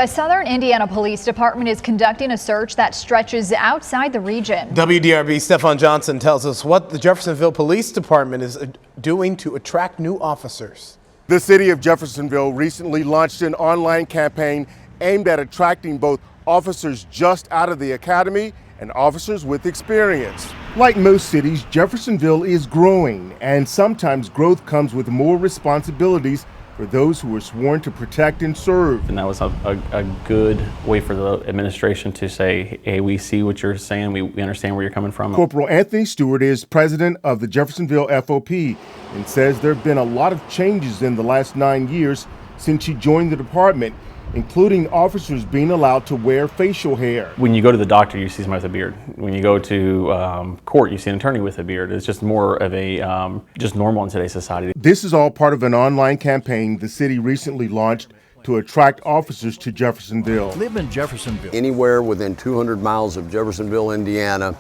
A Southern Indiana Police Department is conducting a search that stretches outside the region. WDRB Stefan Johnson tells us what the Jeffersonville Police Department is doing to attract new officers. The city of Jeffersonville recently launched an online campaign aimed at attracting both officers just out of the academy and officers with experience. Like most cities, Jeffersonville is growing, and sometimes growth comes with more responsibilities for those who are sworn to protect and serve. And that was a good way for the administration to say, hey, we see what you're saying, we understand where you're coming from. Corporal Anthony Stewart is president of the Jeffersonville FOP and says there have been a lot of changes in the last 9 years since he joined the department, including officers being allowed to wear facial hair. When you go to the doctor, you see somebody with a beard. When you go to court, you see an attorney with a beard. It's just more of a just normal in today's society. This is all part of an online campaign the city recently launched to attract officers to Jeffersonville. Live in Jeffersonville. Anywhere within 200 miles of Jeffersonville, Indiana,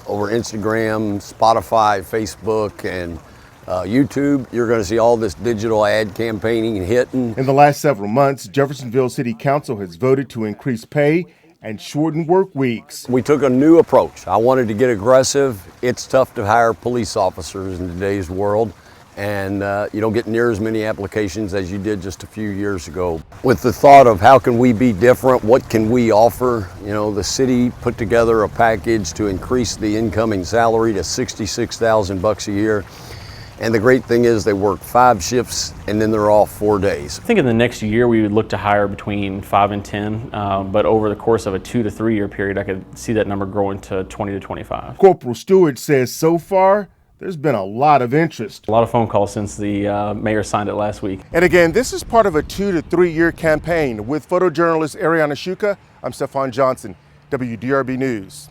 over Instagram, Spotify, Facebook, and YouTube, you're going to see all this digital ad campaigning hitting. In the last several months, Jeffersonville City Council has voted to increase pay and shorten work weeks. We took a new approach. I wanted to get aggressive. It's tough to hire police officers in today's world, and you don't get near as many applications as you did just a few years ago. With the thought of how can we be different, what can we offer, the city put together a package to increase the incoming salary to $66,000 a year. And the great thing is they work 5 shifts and then they're off 4 days. I think in the next year we would look to hire between 5 and 10, but over the course of a 2 to 3 year period, I could see that number growing to 20 to 25. Corporal Stewart says so far, there's been a lot of interest. A lot of phone calls since the mayor signed it last week. And again, this is part of a 2 to 3 year campaign. With photojournalist Ariana Shuka, I'm Stefan Johnson, WDRB News.